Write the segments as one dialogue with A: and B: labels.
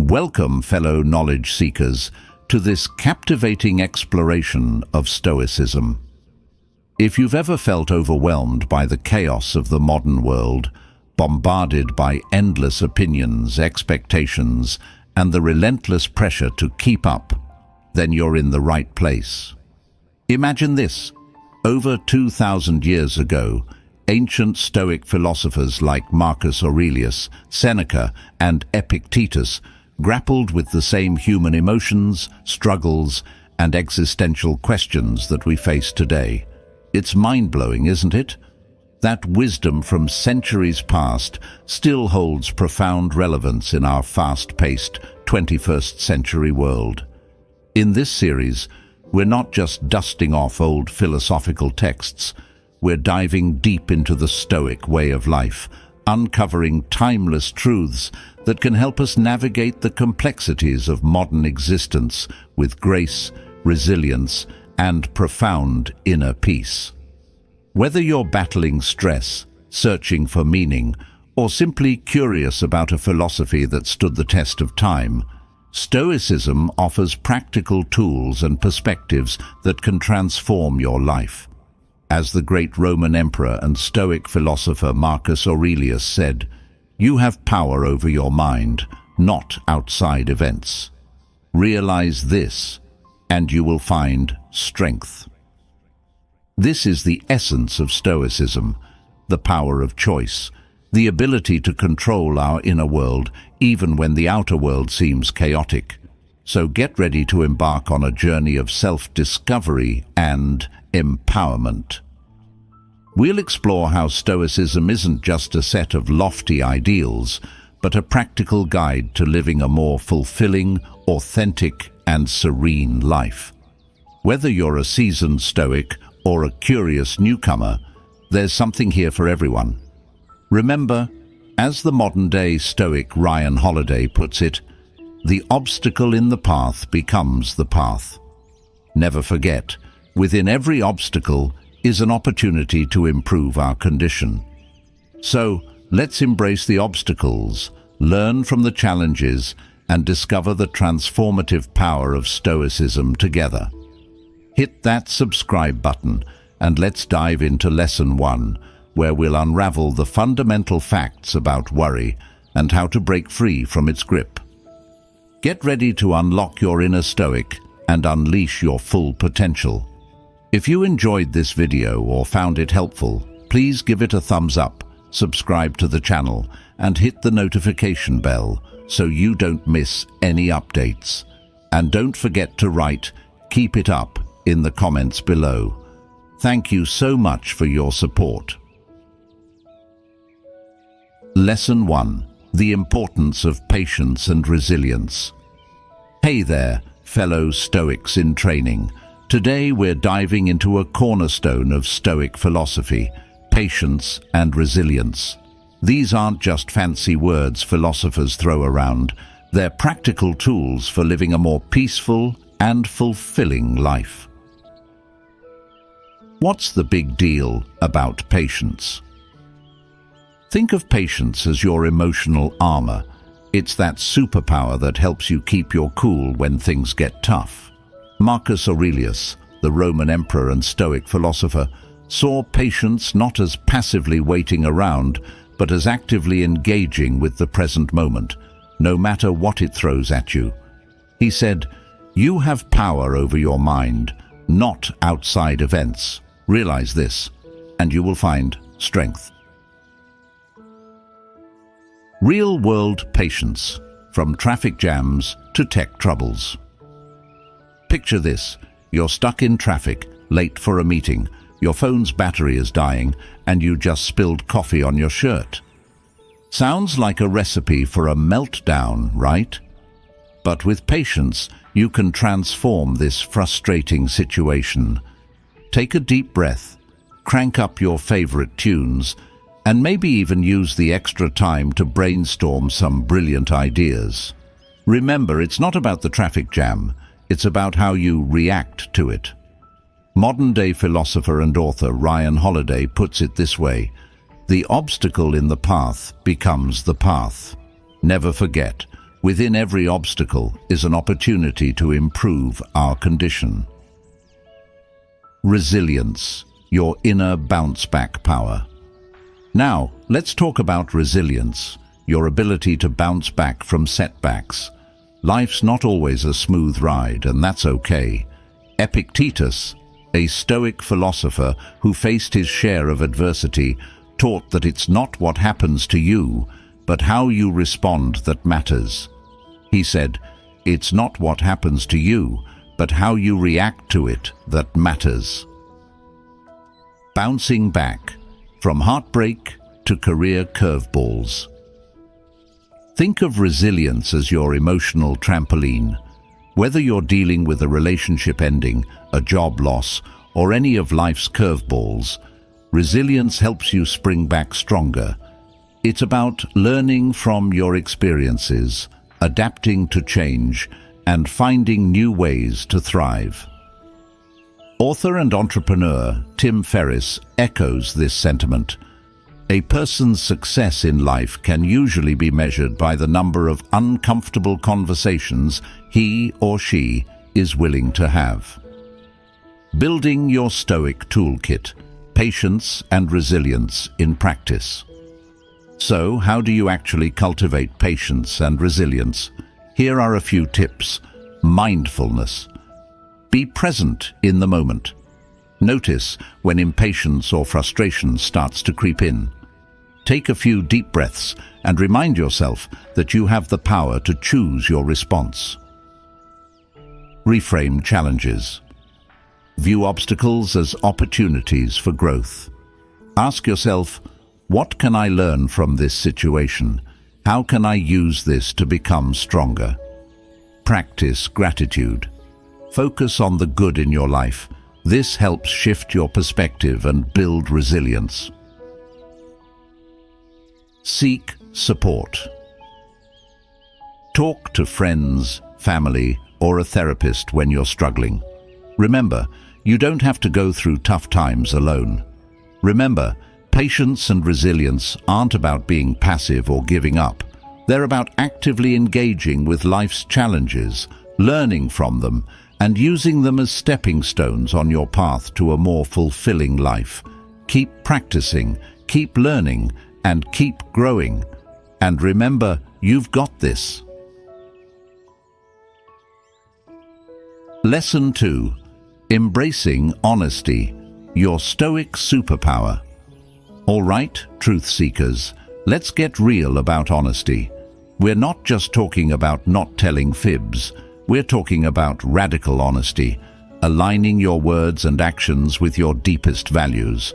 A: Welcome, fellow knowledge seekers, to this captivating exploration of Stoicism. If you've ever felt overwhelmed by the chaos of the modern world, bombarded by endless opinions, expectations, and the relentless pressure to keep up, then you're in the right place. Imagine this. Over 2,000 years ago, ancient Stoic philosophers like Marcus Aurelius, Seneca, and Epictetus grappled with the same human emotions, struggles, and existential questions that we face today. It's mind-blowing, isn't it? That wisdom from centuries past still holds profound relevance in our fast-paced 21st century world. In this series, we're not just dusting off old philosophical texts, we're diving deep into the Stoic way of life, uncovering timeless truths that can help us navigate the complexities of modern existence with grace, resilience, and profound inner peace. Whether you're battling stress, searching for meaning, or simply curious about a philosophy that stood the test of time, Stoicism offers practical tools and perspectives that can transform your life. As the great Roman emperor and Stoic philosopher Marcus Aurelius said, "You have power over your mind, not outside events. Realize this, and you will find strength." This is the essence of Stoicism, the power of choice, the ability to control our inner world even when the outer world seems chaotic. So get ready to embark on a journey of self-discovery and empowerment. We'll explore how Stoicism isn't just a set of lofty ideals, but a practical guide to living a more fulfilling, authentic, and serene life. Whether you're a seasoned Stoic or a curious newcomer, there's something here for everyone. Remember, as the modern-day Stoic Ryan Holiday puts it, the obstacle in the path becomes the path. Never forget, within every obstacle is an opportunity to improve our condition. So, let's embrace the obstacles, learn from the challenges, and discover the transformative power of Stoicism together. Hit that subscribe button, and let's dive into Lesson 1, where we'll unravel the fundamental facts about worry and how to break free from its grip. Get ready to unlock your inner Stoic and unleash your full potential. If you enjoyed this video or found it helpful, please give it a thumbs up, subscribe to the channel, and hit the notification bell so you don't miss any updates. And don't forget to write "Keep it up" in the comments below. Thank you so much for your support. Lesson 1. The importance of patience and resilience. Hey there, fellow Stoics in training. Today we're diving into a cornerstone of Stoic philosophy, patience and resilience. These aren't just fancy words philosophers throw around. They're practical tools for living a more peaceful and fulfilling life. What's the big deal about patience? Think of patience as your emotional armor. It's that superpower that helps you keep your cool when things get tough. Marcus Aurelius, the Roman emperor and Stoic philosopher, saw patience not as passively waiting around, but as actively engaging with the present moment, no matter what it throws at you. He said, "You have power over your mind, not outside events. Realize this, and you will find strength." Real-world patience, from traffic jams to tech troubles. Picture this. You're stuck in traffic, late for a meeting, your phone's battery is dying, and you just spilled coffee on your shirt. Sounds like a recipe for a meltdown, right? But with patience, you can transform this frustrating situation. Take a deep breath, crank up your favorite tunes, and maybe even use the extra time to brainstorm some brilliant ideas. Remember, it's not about the traffic jam. It's about how you react to it. Modern-day philosopher and author Ryan Holiday puts it this way: the obstacle in the path becomes the path. Never forget, Within every obstacle is an opportunity to improve our condition. Resilience, your inner bounce-back power. Now, let's talk about resilience, your ability to bounce back from setbacks. Life's not always a smooth ride, and that's okay. Epictetus, a Stoic philosopher who faced his share of adversity, taught that it's not what happens to you, but how you respond that matters. He said, "It's not what happens to you, but how you react to it that matters." Bouncing back, from heartbreak to career curveballs. Think of resilience as your emotional trampoline. Whether you're dealing with a relationship ending, a job loss, or any of life's curveballs, resilience helps you spring back stronger. It's about learning from your experiences, adapting to change, and finding new ways to thrive. Author and entrepreneur Tim Ferriss echoes this sentiment. A person's success in life can usually be measured by the number of uncomfortable conversations he or she is willing to have. Building your Stoic toolkit, patience and resilience in practice. So, how do you actually cultivate patience and resilience? Here are a few tips. Mindfulness. Be present in the moment. Notice when impatience or frustration starts to creep in. Take a few deep breaths and remind yourself that you have the power to choose your response. Reframe challenges. View obstacles as opportunities for growth. Ask yourself, what can I learn from this situation? How can I use this to become stronger? Practice gratitude. Focus on the good in your life. This helps shift your perspective and build resilience. Seek support. Talk to friends, family, or a therapist when you're struggling. Remember, you don't have to go through tough times alone. Remember, patience and resilience aren't about being passive or giving up. They're about actively engaging with life's challenges, learning from them, and using them as stepping stones on your path to a more fulfilling life. Keep practicing, keep learning, and keep growing. And remember, you've got this. Lesson 2. Embracing honesty, your Stoic superpower. All right, truth seekers, let's get real about honesty. We're not just talking about not telling fibs. We're talking about radical honesty, aligning your words and actions with your deepest values.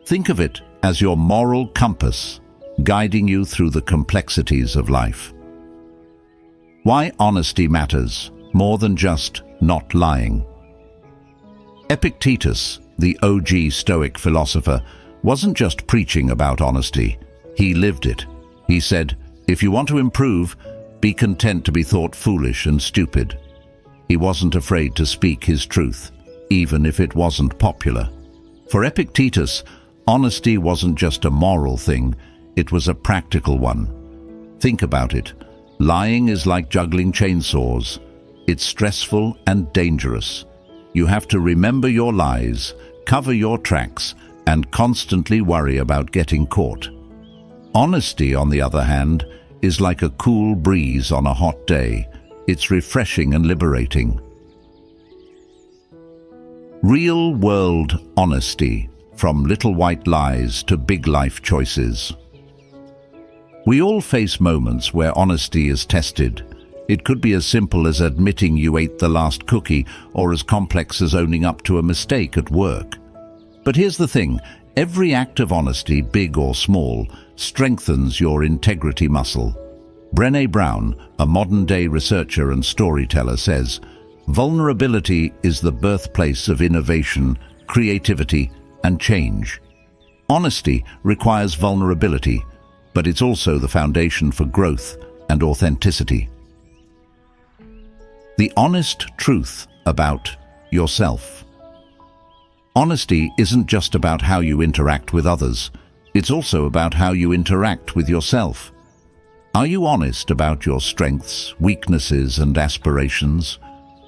A: Think of it as your moral compass, guiding you through the complexities of life. Why honesty matters, more than just not lying. Epictetus, the OG Stoic philosopher, wasn't just preaching about honesty. He lived it. He said, if you want to improve, be content to be thought foolish and stupid. He wasn't afraid to speak his truth, even if it wasn't popular. For Epictetus, honesty wasn't just a moral thing, it was a practical one. Think about it. Lying is like juggling chainsaws. It's stressful and dangerous. You have to remember your lies, cover your tracks, and constantly worry about getting caught. Honesty, on the other hand, is like a cool breeze on a hot day. It's refreshing and liberating. Real-world honesty, from little white lies to big life choices. We all face moments where honesty is tested. It could be as simple as admitting you ate the last cookie, or as complex as owning up to a mistake at work. But here's the thing, every act of honesty, big or small, strengthens your integrity muscle. Brené Brown, a modern-day researcher and storyteller, says, vulnerability is the birthplace of innovation, creativity, and change. Honesty requires vulnerability, but it's also the foundation for growth and authenticity. The honest truth about yourself. Honesty isn't just about how you interact with others, it's also about how you interact with yourself. Are you honest about your strengths, weaknesses, and aspirations?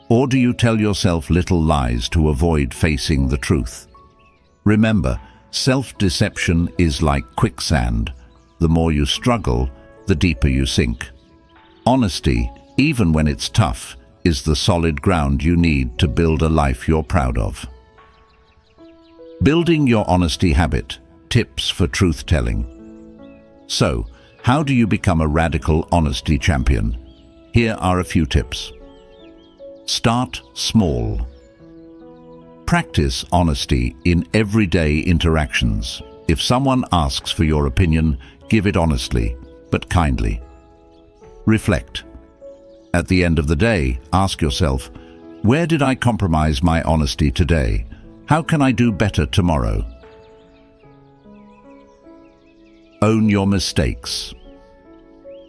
A: Or do you tell yourself little lies to avoid facing the truth? Remember, self-deception is like quicksand. The more you struggle, the deeper you sink. Honesty, even when it's tough, is the solid ground you need to build a life you're proud of. Building your honesty habit. Tips for truth-telling. So, how do you become a radical honesty champion? Here are a few tips. Start small. Practice honesty in everyday interactions. If someone asks for your opinion, give it honestly, but kindly. Reflect. At the end of the day, ask yourself, where did I compromise my honesty today? How can I do better tomorrow? Own your mistakes.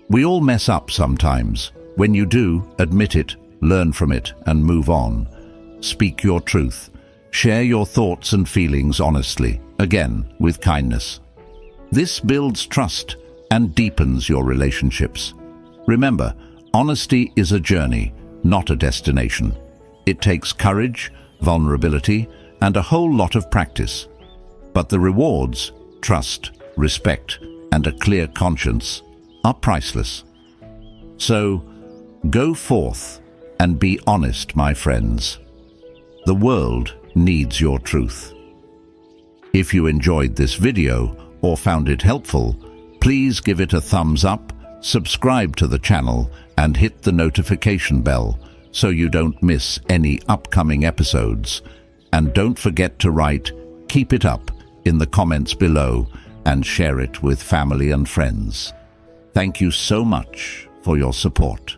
A: We all mess up sometimes. When you do, admit it, learn from it, and move on. Speak your truth. Share your thoughts and feelings honestly, again, with kindness. This builds trust and deepens your relationships. Remember, honesty is a journey, not a destination. It takes courage, vulnerability, and a whole lot of practice. But the rewards, trust, respect, and a clear conscience, are priceless. So, go forth and be honest, my friends. The world needs your truth. If you enjoyed this video or found it helpful, please give it a thumbs up, subscribe to the channel, and hit the notification bell so you don't miss any upcoming episodes. And don't forget to write "Keep it up" in the comments below and share it with family and friends. Thank you so much for your support.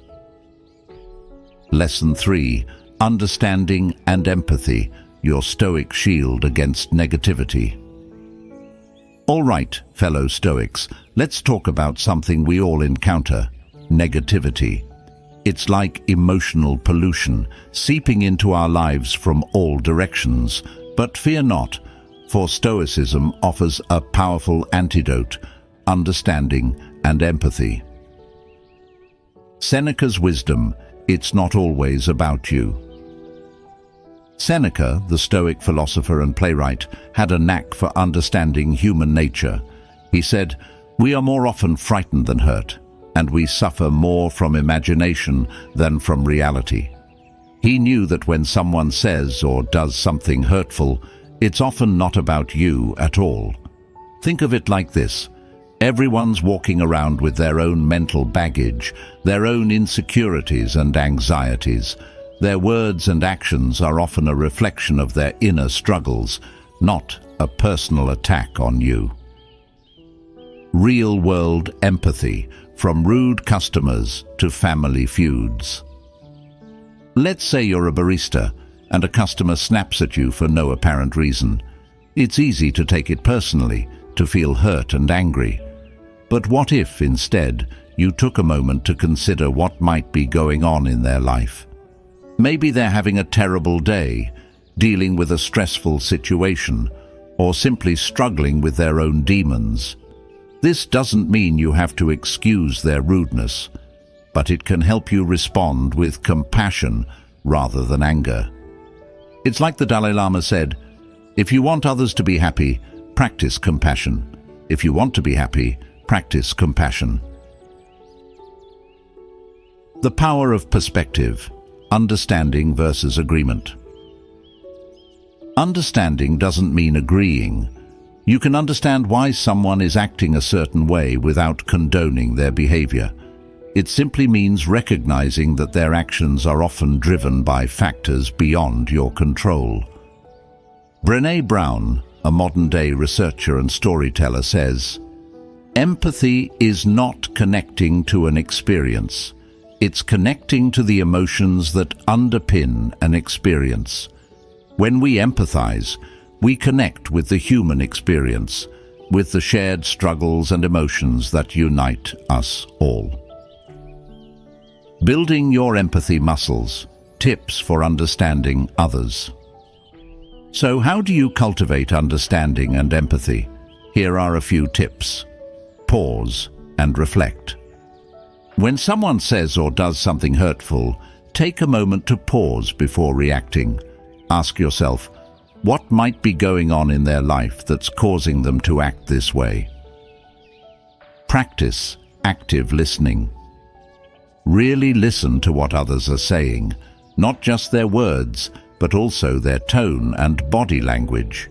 A: Lesson 3. Understanding and empathy, your Stoic shield against negativity. All right, fellow Stoics, let's talk about something we all encounter: negativity. It's like emotional pollution, seeping into our lives from all directions. But fear not, for Stoicism offers a powerful antidote: understanding and empathy. Seneca's wisdom: it's not always about you. Seneca, the Stoic philosopher and playwright, had a knack for understanding human nature. He said, "We are more often frightened than hurt, and we suffer more from imagination than from reality." He knew that when someone says or does something hurtful, it's often not about you at all. Think of it like this: everyone's walking around with their own mental baggage, their own insecurities and anxieties. Their words and actions are often a reflection of their inner struggles, not a personal attack on you. Real-world empathy, from rude customers to family feuds. Let's say you're a barista and a customer snaps at you for no apparent reason. It's easy to take it personally, to feel hurt and angry. But what if, instead, you took a moment to consider what might be going on in their life? Maybe they're having a terrible day, dealing with a stressful situation, or simply struggling with their own demons. This doesn't mean you have to excuse their rudeness, but it can help you respond with compassion rather than anger. It's like the Dalai Lama said, "If you want others to be happy, practice compassion. If you want to be happy, practice compassion." The power of perspective. Understanding versus agreement. Understanding doesn't mean agreeing. You can understand why someone is acting a certain way without condoning their behavior. It simply means recognizing that their actions are often driven by factors beyond your control. Brené Brown, a modern-day researcher and storyteller, says, "Empathy is not connecting to an experience. It's connecting to the emotions that underpin an experience. When we empathize, we connect with the human experience, with the shared struggles and emotions that unite us all." Building your empathy muscles. Tips for understanding others. So how do you cultivate understanding and empathy? Here are a few tips. Pause and reflect. When someone says or does something hurtful, take a moment to pause before reacting. Ask yourself, what might be going on in their life that's causing them to act this way? Practice active listening. Really listen to what others are saying, not just their words, but also their tone and body language.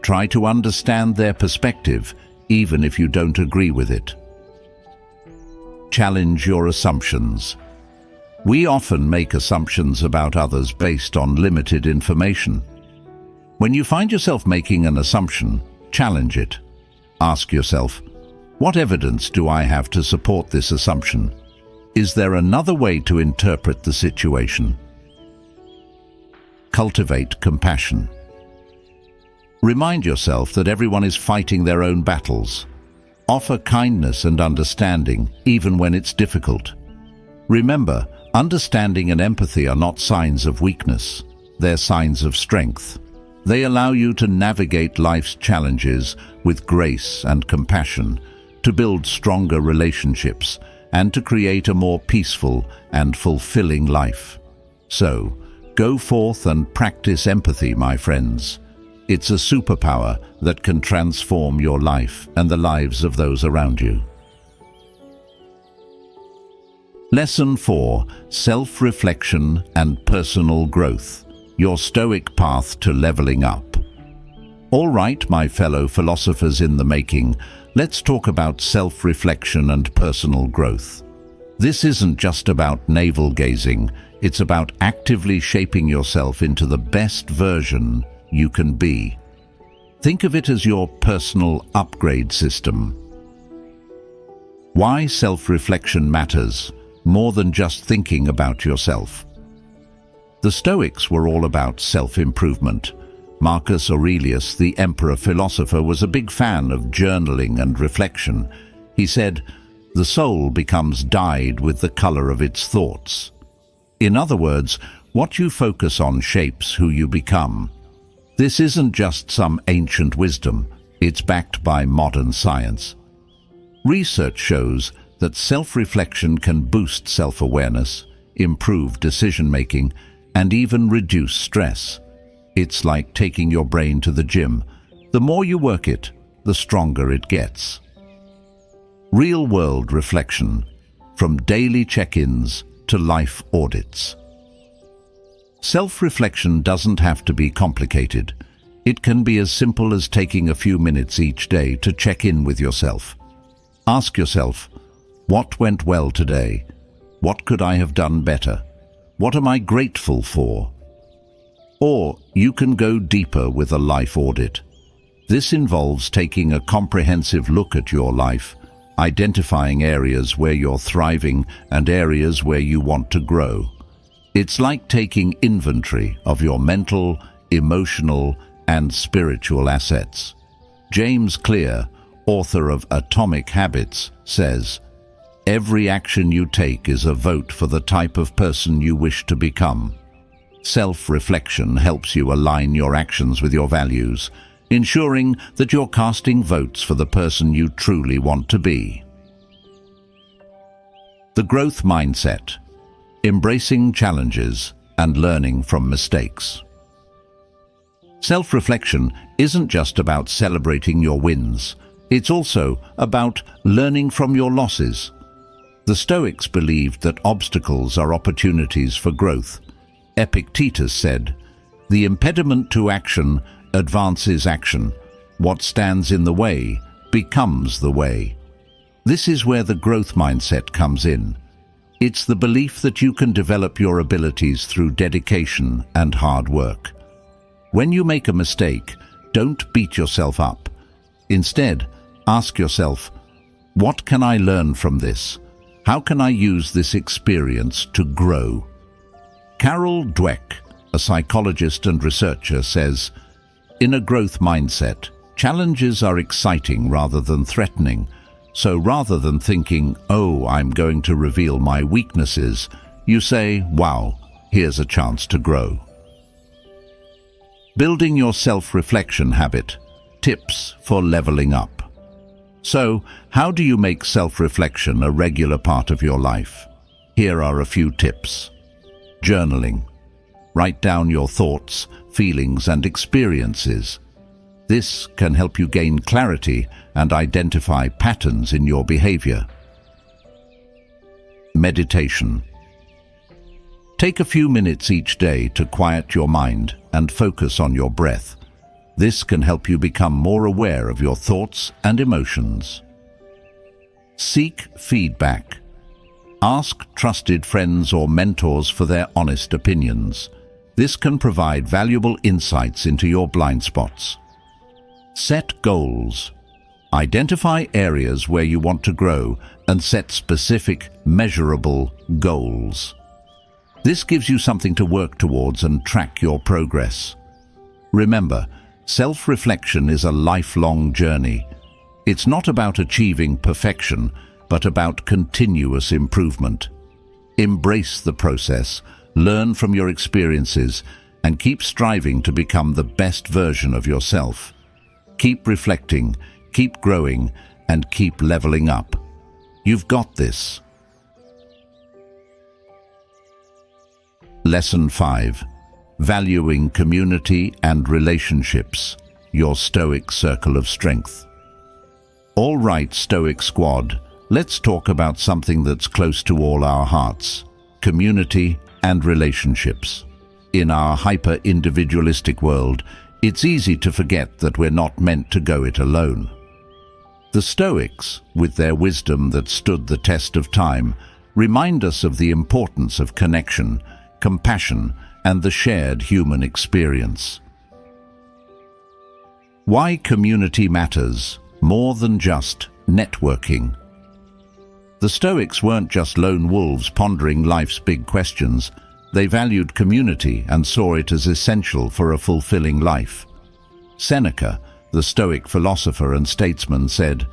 A: Try to understand their perspective, even if you don't agree with it. Challenge your assumptions. We often make assumptions about others based on limited information. When you find yourself making an assumption, challenge it. Ask yourself, what evidence do I have to support this assumption? Is there another way to interpret the situation? Cultivate compassion. Remind yourself that everyone is fighting their own battles. Offer kindness and understanding, even when it's difficult. Remember, understanding and empathy are not signs of weakness. They're signs of strength. They allow you to navigate life's challenges with grace and compassion, to build stronger relationships, and to create a more peaceful and fulfilling life. So, go forth and practice empathy, my friends. It's a superpower that can transform your life and the lives of those around you. Lesson 4: Self-reflection and personal growth. Your Stoic path to leveling up. All right, my fellow philosophers in the making, let's talk about self-reflection and personal growth. This isn't just about navel-gazing, it's about actively shaping yourself into the best version you can be. Think of it as your personal upgrade system. Why self-reflection matters, more than just thinking about yourself. The Stoics were all about self-improvement. Marcus Aurelius, the emperor philosopher, was a big fan of journaling and reflection. He said, "The soul becomes dyed with the color of its thoughts." In other words, what you focus on shapes who you become. This isn't just some ancient wisdom, it's backed by modern science. Research shows that self-reflection can boost self-awareness, improve decision-making, and even reduce stress. It's like taking your brain to the gym. The more you work it, the stronger it gets. Real-world reflection, from daily check-ins to life audits. Self-reflection doesn't have to be complicated. It can be as simple as taking a few minutes each day to check in with yourself. Ask yourself, what went well today? What could I have done better? What am I grateful for? Or you can go deeper with a life audit. This involves taking a comprehensive look at your life, identifying areas where you're thriving and areas where you want to grow. It's like taking inventory of your mental, emotional, and spiritual assets. James Clear, author of Atomic Habits, says, "Every action you take is a vote for the type of person you wish to become." Self-reflection helps you align your actions with your values, ensuring that you're casting votes for the person you truly want to be. The growth mindset, embracing challenges and learning from mistakes. Self-reflection isn't just about celebrating your wins, it's also about learning from your losses. The Stoics believed that obstacles are opportunities for growth. Epictetus said, "The impediment to action advances action. What stands in the way becomes the way." This is where the growth mindset comes in. It's the belief that you can develop your abilities through dedication and hard work. When you make a mistake, don't beat yourself up. Instead, ask yourself, what can I learn from this? How can I use this experience to grow? Carol Dweck, a psychologist and researcher, says, "In a growth mindset, challenges are exciting rather than threatening. So rather than thinking, oh, I'm going to reveal my weaknesses, you say, wow, here's a chance to grow." Building your self-reflection habit. Tips for leveling up. So, how do you make self-reflection a regular part of your life? Here are a few tips. Journaling. Write down your thoughts, feelings, and experiences. This can help you gain clarity and identify patterns in your behavior. Meditation. Take a few minutes each day to quiet your mind and focus on your breath. This can help you become more aware of your thoughts and emotions. Seek feedback. Ask trusted friends or mentors for their honest opinions. This can provide valuable insights into your blind spots. Set goals. Identify areas where you want to grow and set specific, measurable goals. This gives you something to work towards and track your progress. Remember, self-reflection is a lifelong journey. It's not about achieving perfection, but about continuous improvement. Embrace the process, learn from your experiences, and keep striving to become the best version of yourself. Keep reflecting, keep growing, and keep leveling up. You've got this. Lesson 5. Valuing community and relationships, your Stoic circle of strength. All right, Stoic squad, let's talk about something that's close to all our hearts: community and relationships. In our hyper-individualistic world, it's easy to forget that we're not meant to go it alone. The Stoics, with their wisdom that stood the test of time, remind us of the importance of connection, compassion, and the shared human experience. Why community matters more than just networking. The Stoics weren't just lone wolves pondering life's big questions. They valued community and saw it as essential for a fulfilling life. Seneca, the Stoic philosopher and statesman, said,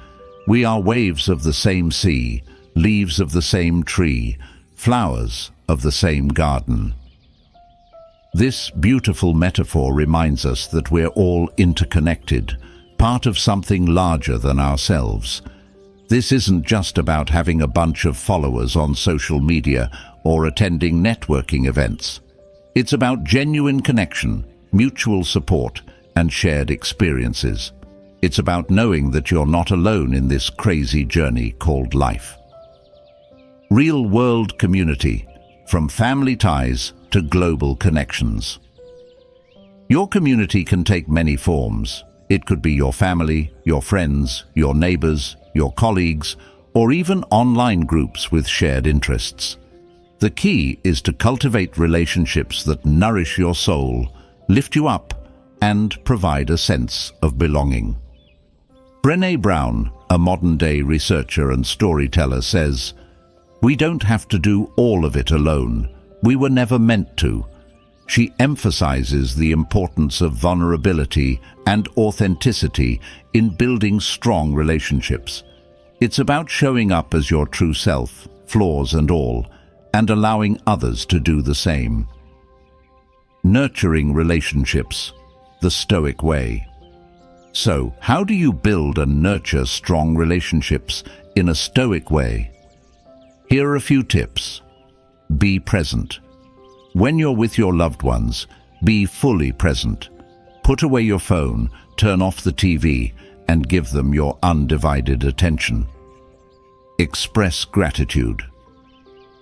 A: "We are waves of the same sea, leaves of the same tree, flowers of the same garden." This beautiful metaphor reminds us that we're all interconnected, part of something larger than ourselves. This isn't just about having a bunch of followers on social media or attending networking events. It's about genuine connection, mutual support, and shared experiences. It's about knowing that you're not alone in this crazy journey called life. Real-world community, from family ties to global connections. Your community can take many forms. It could be your family, your friends, your neighbors, your colleagues, or even online groups with shared interests. The key is to cultivate relationships that nourish your soul, lift you up, and provide a sense of belonging. Brené Brown, a modern-day researcher and storyteller, says, "We don't have to do all of it alone. We were never meant to." She emphasizes the importance of vulnerability and authenticity in building strong relationships. It's about showing up as your true self, flaws and all, and allowing others to do the same. Nurturing relationships, the Stoic way. So, how do you build and nurture strong relationships in a Stoic way? Here are a few tips. Be present. When you're with your loved ones, be fully present. Put away your phone, turn off the TV, and give them your undivided attention. Express gratitude.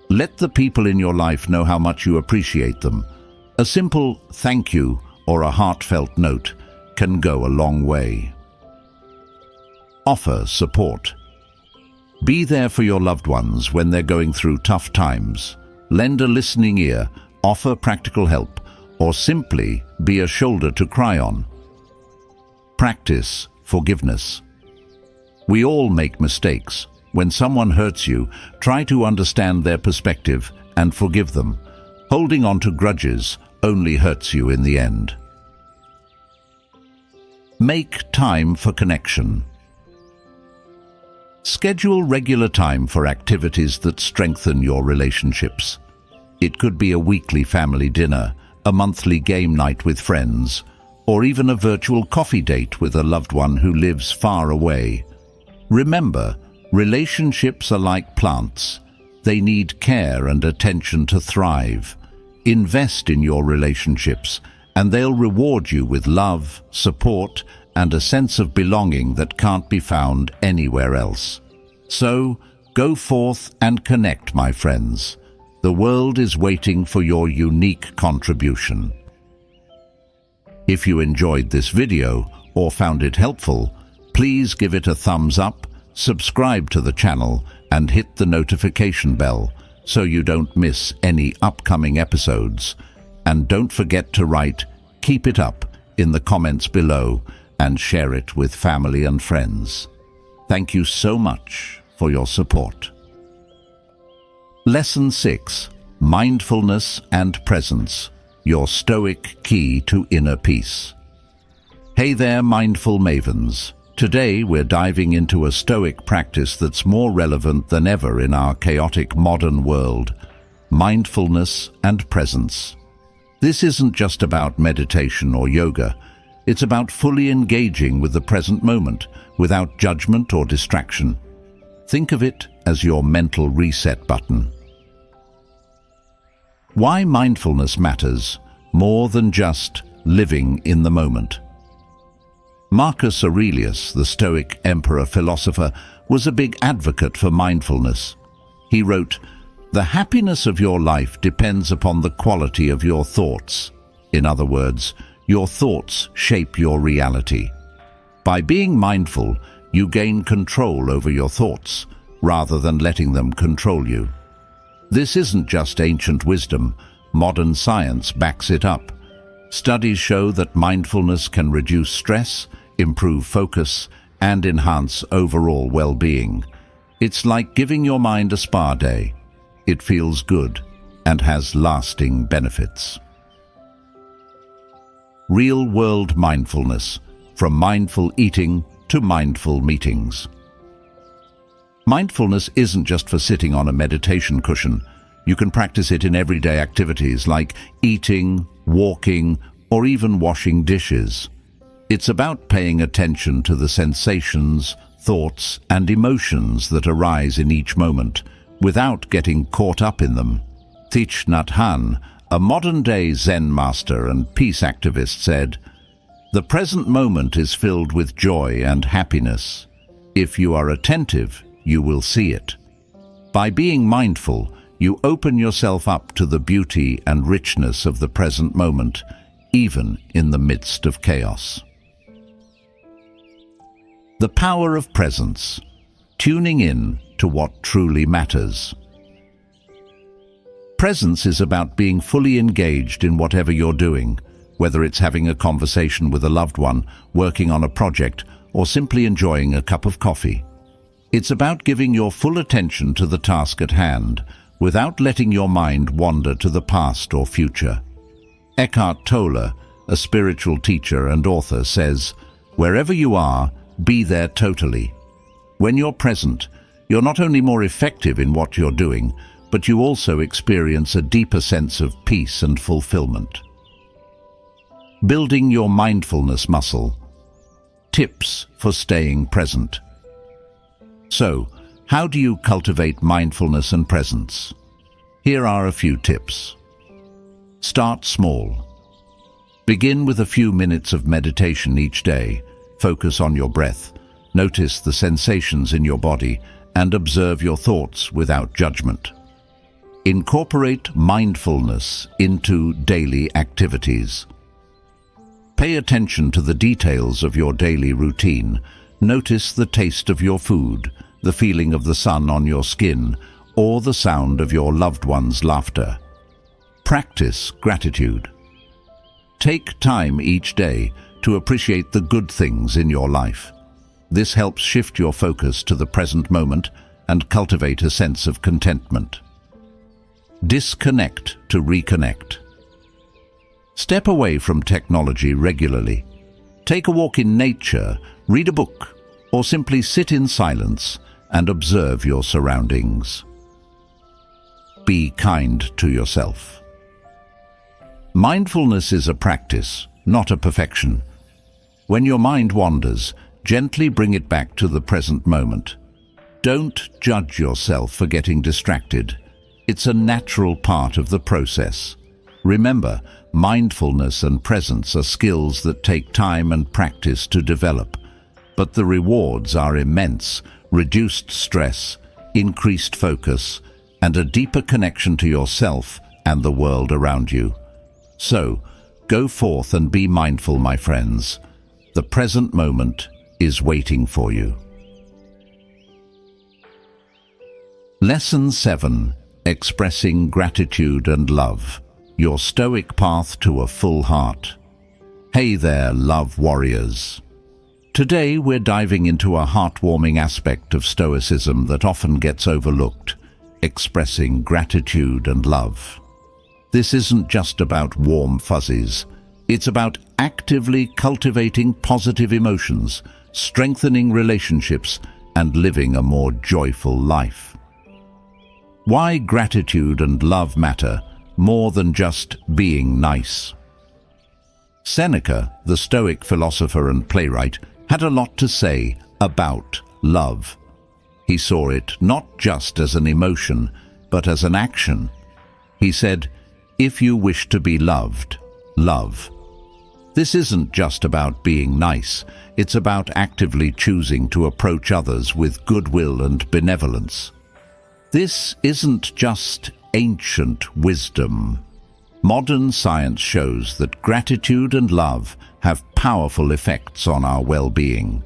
A: Let the people in your life know how much you appreciate them. A simple thank you or a heartfelt note can go a long way. Offer support. Be there for your loved ones when they're going through tough times. Lend a listening ear, offer practical help, or simply be a shoulder to cry on. Practice forgiveness. We all make mistakes. When someone hurts you, try to understand their perspective and forgive them. Holding on to grudges only hurts you in the end. Make time for connection. Schedule regular time for activities that strengthen your relationships. It could be a weekly family dinner, a monthly game night with friends, or even a virtual coffee date with a loved one who lives far away. Remember, relationships are like plants. They need care and attention to thrive. Invest in your relationships, and they'll reward you with love, support, and a sense of belonging that can't be found anywhere else. So, go forth and connect, my friends. The world is waiting for your unique contribution. If you enjoyed this video or found it helpful, please give it a thumbs up, subscribe to the channel, and hit the notification bell so you don't miss any upcoming episodes. And don't forget to write "Keep it up" in the comments below and share it with family and friends. Thank you so much for your support. Lesson 6. Mindfulness and Presence, your Stoic key to inner peace. Hey there, mindful mavens. Today we're diving into a Stoic practice that's more relevant than ever in our chaotic modern world: mindfulness and presence. This isn't just about meditation or yoga. It's about fully engaging with the present moment, without judgment or distraction. Think of it as your mental reset button. Why mindfulness matters more than just living in the moment. Marcus Aurelius, the Stoic emperor-philosopher, was a big advocate for mindfulness. He wrote, "The happiness of your life depends upon the quality of your thoughts." In other words, your thoughts shape your reality. By being mindful, you gain control over your thoughts, rather than letting them control you. This isn't just ancient wisdom. Modern science backs it up. Studies show that mindfulness can reduce stress, improve focus, and enhance overall well-being. It's like giving your mind a spa day. It feels good and has lasting benefits. Real-world mindfulness, from mindful eating to mindful meetings. Mindfulness isn't just for sitting on a meditation cushion. You can practice it in everyday activities like eating, walking, or even washing dishes. It's about paying attention to the sensations, thoughts, and emotions that arise in each moment, without getting caught up in them. Thich Nhat Hanh, a modern-day Zen master and peace activist, said, "The present moment is filled with joy and happiness. If you are attentive, you will see it." By being mindful, you open yourself up to the beauty and richness of the present moment, even in the midst of chaos. The power of presence, tuning in to what truly matters. Presence is about being fully engaged in whatever you're doing, whether it's having a conversation with a loved one, working on a project, or simply enjoying a cup of coffee. It's about giving your full attention to the task at hand, without letting your mind wander to the past or future. Eckhart Tolle, a spiritual teacher and author, says, "Wherever you are, be there totally." When you're present, you're not only more effective in what you're doing, but you also experience a deeper sense of peace and fulfillment. Building your mindfulness muscle. Tips for staying present. So, how do you cultivate mindfulness and presence? Here are a few tips. Start small. Begin with a few minutes of meditation each day. Focus on your breath. Notice the sensations in your body and observe your thoughts without judgment. Incorporate mindfulness into daily activities. Pay attention to the details of your daily routine. Notice the taste of your food, the feeling of the sun on your skin, or the sound of your loved one's laughter. Practice gratitude. Take time each day to appreciate the good things in your life. This helps shift your focus to the present moment and cultivate a sense of contentment. Disconnect to reconnect. Step away from technology regularly. Take a walk in nature, read a book, or simply sit in silence and observe your surroundings. Be kind to yourself. Mindfulness is a practice, not a perfection. When your mind wanders, Gently bring it back to the present moment. Don't judge yourself for getting distracted. It's a natural part of the process. Remember, mindfulness and presence are skills that take time and practice to develop. But the rewards are immense: reduced stress, increased focus, and a deeper connection to yourself and the world around you. So, go forth and be mindful, my friends. The present moment is waiting for you. Lesson 7. Expressing gratitude and love. Your Stoic path to a full heart. Hey there, love warriors. Today we're diving into a heartwarming aspect of Stoicism that often gets overlooked: expressing gratitude and love. This isn't just about warm fuzzies. It's about actively cultivating positive emotions, strengthening relationships, and living a more joyful life. Why gratitude and love matter more than just being nice. Seneca, the Stoic philosopher and playwright, had a lot to say about love. He saw it not just as an emotion, but as an action. He said, "If you wish to be loved, love." This isn't just about being nice. It's about actively choosing to approach others with goodwill and benevolence. This isn't just ancient wisdom. Modern science shows that gratitude and love have powerful effects on our well-being.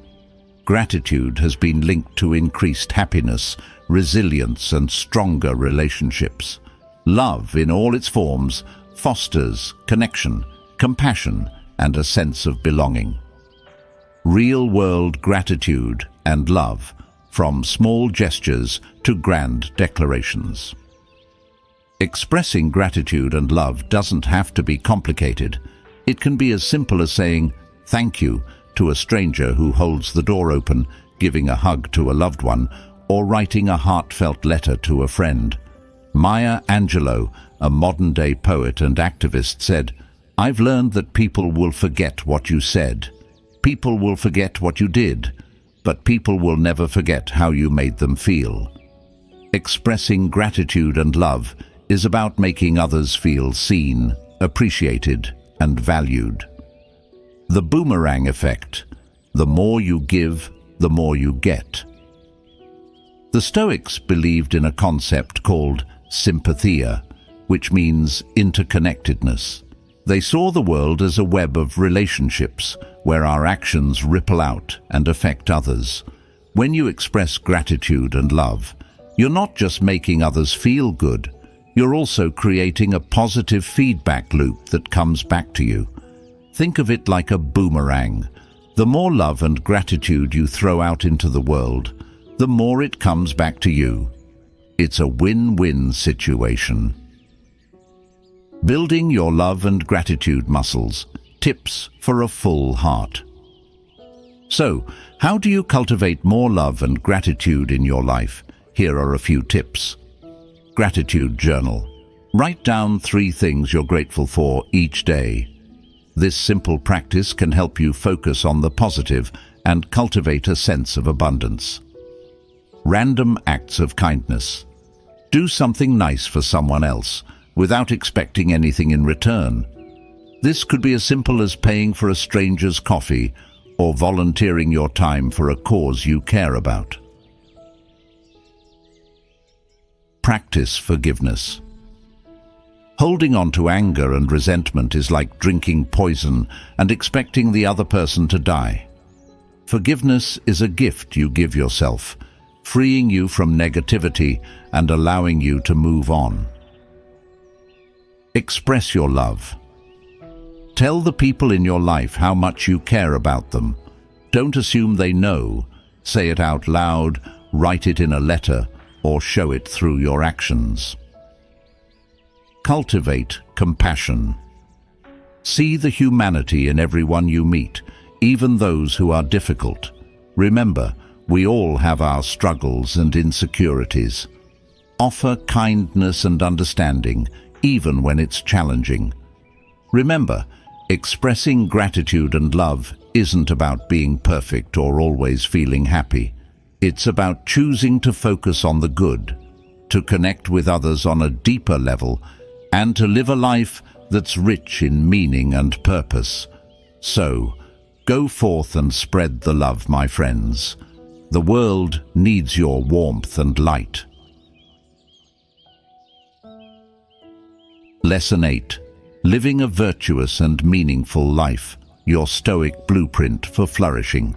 A: Gratitude has been linked to increased happiness, resilience, and stronger relationships. Love, in all its forms, fosters connection, compassion, and a sense of belonging. Real-world gratitude and love, from small gestures to grand declarations. Expressing gratitude and love doesn't have to be complicated. It can be as simple as saying thank you to a stranger who holds the door open, giving a hug to a loved one, or writing a heartfelt letter to a friend. Maya Angelou, a modern-day poet and activist, said, "I've learned that people will forget what you said. People will forget what you did, but people will never forget how you made them feel." Expressing gratitude and love is about making others feel seen, appreciated, and valued. The boomerang effect: the more you give, the more you get. The Stoics believed in a concept called sympathia, which means interconnectedness. They saw the world as a web of relationships where our actions ripple out and affect others. When you express gratitude and love, you're not just making others feel good, you're also creating a positive feedback loop that comes back to you. Think of it like a boomerang. The more love and gratitude you throw out into the world, the more it comes back to you. It's a win-win situation. Building your love and gratitude muscles. Tips for a full heart. So, how do you cultivate more love and gratitude in your life? Here are a few tips. Gratitude journal. Write down 3 things you're grateful for each day. This simple practice can help you focus on the positive and cultivate a sense of abundance. Random acts of kindness. Do something nice for someone else without expecting anything in return. This could be as simple as paying for a stranger's coffee or volunteering your time for a cause you care about. Practice forgiveness. Holding on to anger and resentment is like drinking poison and expecting the other person to die. Forgiveness is a gift you give yourself, freeing you from negativity and allowing you to move on. Express your love. Tell the people in your life how much you care about them. Don't assume they know. Say it out loud, write it in a letter, or show it through your actions. Cultivate compassion. See the humanity in everyone you meet, even those who are difficult. Remember, we all have our struggles and insecurities. Offer kindness and understanding, even when it's challenging. Remember, expressing gratitude and love isn't about being perfect or always feeling happy. It's about choosing to focus on the good, to connect with others on a deeper level, and to live a life that's rich in meaning and purpose. So, go forth and spread the love, my friends. The world needs your warmth and light. Lesson 8. Living a virtuous and meaningful life. Your Stoic blueprint for flourishing.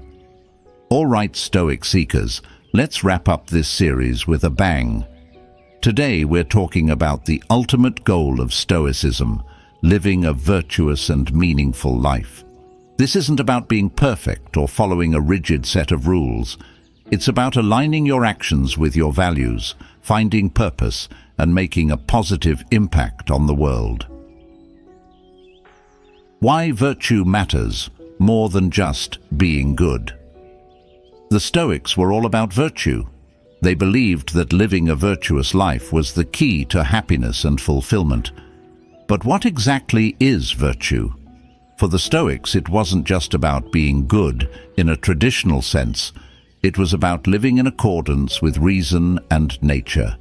A: All right, Stoic seekers, let's wrap up this series with a bang. Today we're talking about the ultimate goal of Stoicism, living a virtuous and meaningful life. This isn't about being perfect or following a rigid set of rules. It's about aligning your actions with your values, finding purpose, and making a positive impact on the world. Why virtue matters more than just being good. The Stoics were all about virtue. They believed that living a virtuous life was the key to happiness and fulfillment. But what exactly is virtue? For the Stoics, it wasn't just about being good in a traditional sense. It was about living in accordance with reason and nature.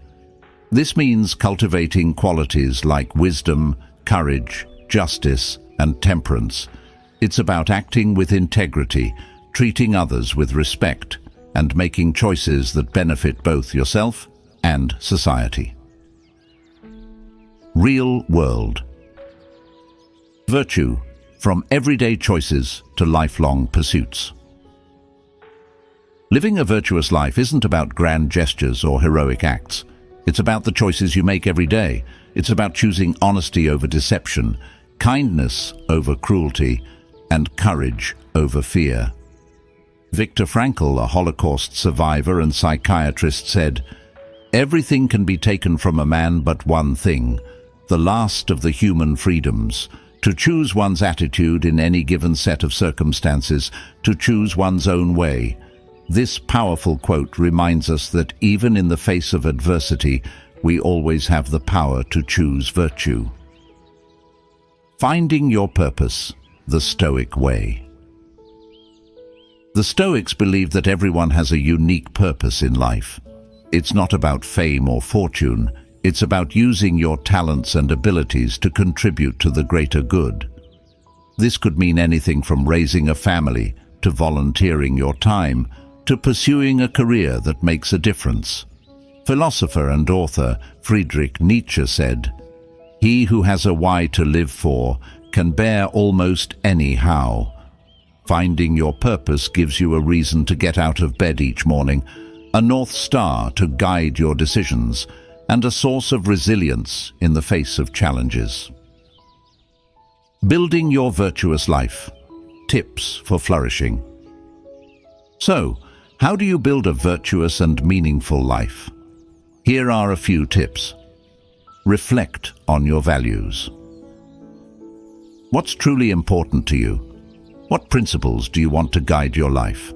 A: This means cultivating qualities like wisdom, courage, justice, and temperance. It's about acting with integrity, treating others with respect, and making choices that benefit both yourself and society. Real world. Virtue, from everyday choices to lifelong pursuits. Living a virtuous life isn't about grand gestures or heroic acts. It's about the choices you make every day. It's about choosing honesty over deception, kindness over cruelty, and courage over fear. Viktor Frankl, a Holocaust survivor and psychiatrist, said, "Everything can be taken from a man but one thing, the last of the human freedoms, to choose one's attitude in any given set of circumstances, to choose one's own way." This powerful quote reminds us that even in the face of adversity, we always have the power to choose virtue. Finding your purpose, the Stoic way. The Stoics believed that everyone has a unique purpose in life. It's not about fame or fortune. It's about using your talents and abilities to contribute to the greater good. This could mean anything from raising a family, to volunteering your time, to pursuing a career that makes a difference. Philosopher and author Friedrich Nietzsche said, "He who has a why to live for can bear almost any how." Finding your purpose gives you a reason to get out of bed each morning, a North Star to guide your decisions, and a source of resilience in the face of challenges. Building your virtuous life. Tips for flourishing. So, how do you build a virtuous and meaningful life? Here are a few tips. Reflect on your values. What's truly important to you? What principles do you want to guide your life?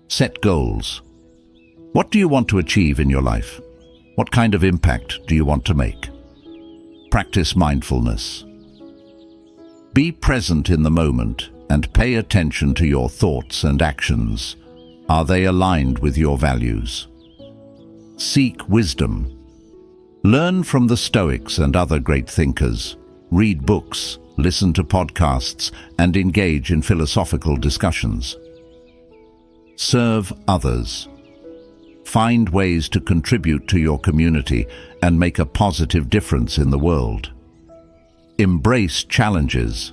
A: Set goals. What do you want to achieve in your life? What kind of impact do you want to make? Practice mindfulness. Be present in the moment and pay attention to your thoughts and actions. Are they aligned with your values? Seek wisdom. Learn from the Stoics and other great thinkers. Read books, listen to podcasts, and engage in philosophical discussions. Serve others. Find ways to contribute to your community and make a positive difference in the world. Embrace challenges.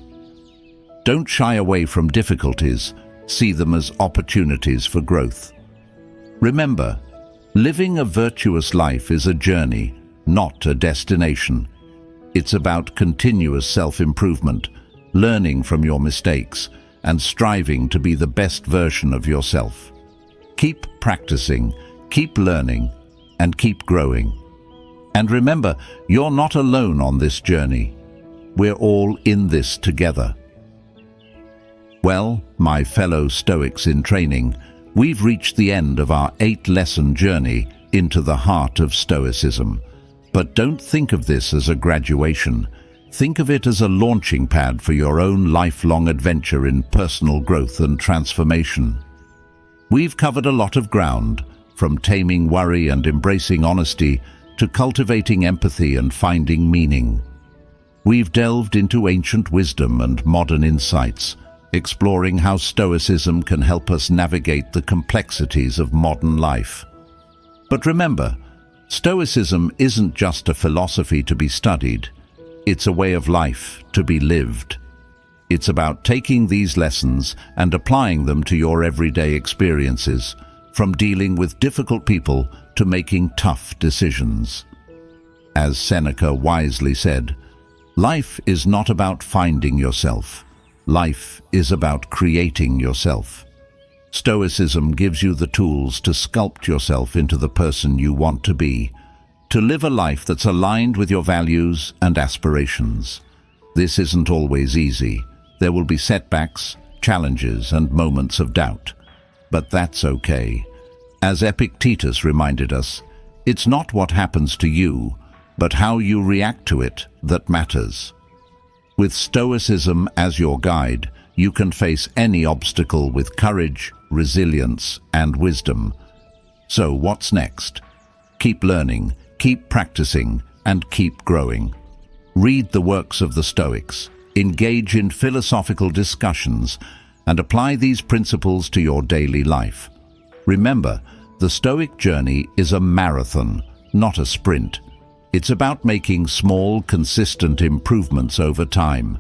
A: Don't shy away from difficulties. See them as opportunities for growth. Remember, living a virtuous life is a journey, not a destination. It's about continuous self-improvement, learning from your mistakes, and striving to be the best version of yourself. Keep practicing, keep learning, and keep growing. And remember, you're not alone on this journey. We're all in this together. Well, my fellow Stoics in training, we've reached the end of our 8-lesson journey into the heart of Stoicism. But don't think of this as a graduation. Think of it as a launching pad for your own lifelong adventure in personal growth and transformation. We've covered a lot of ground, from taming worry and embracing honesty to cultivating empathy and finding meaning. We've delved into ancient wisdom and modern insights, exploring how Stoicism can help us navigate the complexities of modern life. But remember, Stoicism isn't just a philosophy to be studied. It's a way of life to be lived. It's about taking these lessons and applying them to your everyday experiences, from dealing with difficult people to making tough decisions. As Seneca wisely said, life is not about finding yourself. Life is about creating yourself. Stoicism gives you the tools to sculpt yourself into the person you want to be, to live a life that's aligned with your values and aspirations. This isn't always easy. There will be setbacks, challenges, and moments of doubt. But that's okay. As Epictetus reminded us, it's not what happens to you, but how you react to it that matters. With Stoicism as your guide, you can face any obstacle with courage, resilience, and wisdom. So what's next? Keep learning, keep practicing, and keep growing. Read the works of the Stoics, engage in philosophical discussions, and apply these principles to your daily life. Remember, the Stoic journey is a marathon, not a sprint. It's about making small, consistent improvements over time.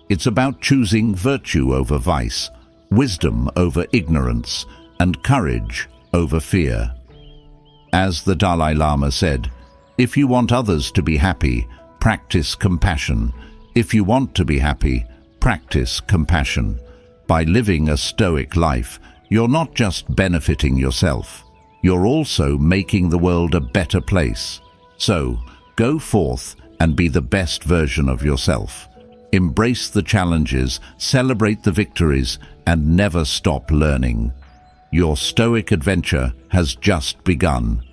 A: It's about choosing virtue over vice, wisdom over ignorance, and courage over fear. As the Dalai Lama said, if you want others to be happy, practice compassion. If you want to be happy, practice compassion. By living a Stoic life, you're not just benefiting yourself, you're also making the world a better place. So, go forth and be the best version of yourself. Embrace the challenges, celebrate the victories, and never stop learning. Your Stoic adventure has just begun.